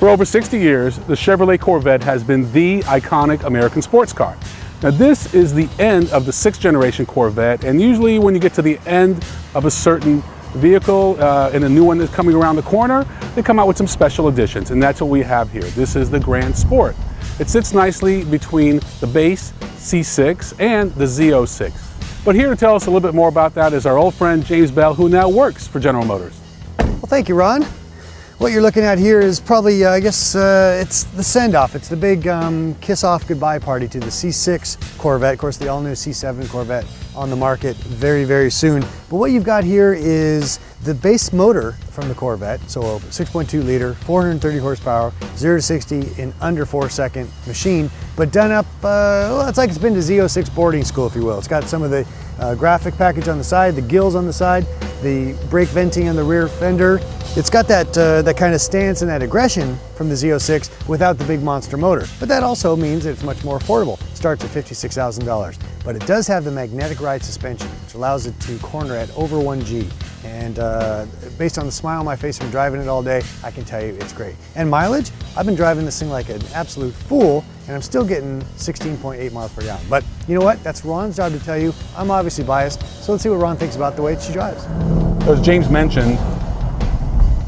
For over 60 years, the Chevrolet Corvette has been the iconic American sports car. Now this is the end of the 6th generation Corvette, and usually when you get to the end of a certain vehicle and a new one is coming around the corner, they come out with some special editions, and that's what we have here. This is the Grand Sport. It sits nicely between the base C6 and the Z06. But here to tell us a little bit more about that is our old friend James Bell, who now works for General Motors. Well, thank you, Ron. What you're looking at here is probably, I guess, it's the send-off. It's the big kiss-off goodbye party to the C6 Corvette. Of course, the all-new C7 Corvette on the market very, very soon. But what you've got here is the base motor from the Corvette, so a 6.2 liter, 430 horsepower, 0 to 60 in under 4-second machine, but done up, well, it's like it's been to Z06 boarding school, if you will. It's got some of the graphic package on the side, the gills on the side, the brake venting on the rear fender. It's got that kind of stance and that aggression from the Z06 without the big monster motor. But that also means it's much more affordable. It starts at $56,000. But it does have the magnetic ride suspension, which allows it to corner at over 1G. And based on the smile on my face from driving it all day, I can tell you it's great. And mileage, I've been driving this thing like an absolute fool, and I'm still getting 16.8 miles per gallon. But you know what? That's Ron's job to tell you. I'm obviously biased, so let's see what Ron thinks about the way she drives. As James mentioned,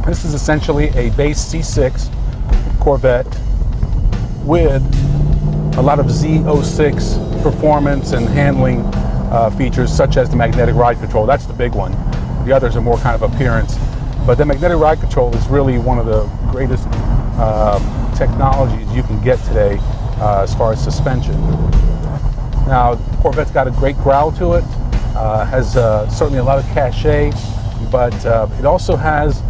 this is essentially a base C6 Corvette with a lot of Z06 performance and handling features, such as the magnetic ride control. That's the big one. The others are more kind of appearance. But the magnetic ride control is really one of the greatest technologies you can get today as far as suspension. Now, Corvette's got a great growl to it, has certainly a lot of cachet, but it also has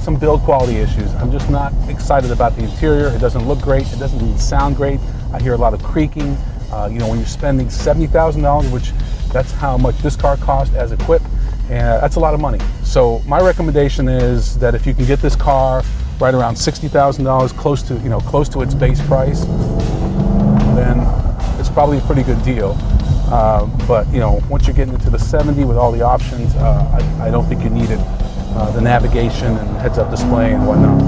some build quality issues. I'm just not excited about the interior. It doesn't look great. It doesn't even sound great. I hear a lot of creaking. You know, when you're spending $70,000, which that's how much this car cost as equipped, and that's a lot of money. So my recommendation is that if you can get this car right around $60,000, close to its base price, then it's probably a pretty good deal. But you know, once you're getting into the 70 with all the options, I don't think you need it. The navigation and heads-up display and whatnot.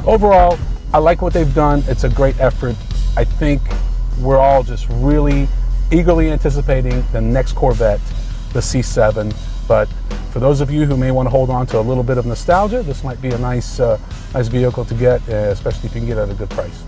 Overall, I like what they've done. It's a great effort. I think we're all just really eagerly anticipating the next Corvette, the C7. But for those of you who may want to hold on to a little bit of nostalgia, this might be a nice vehicle to get, especially if you can get it at a good price.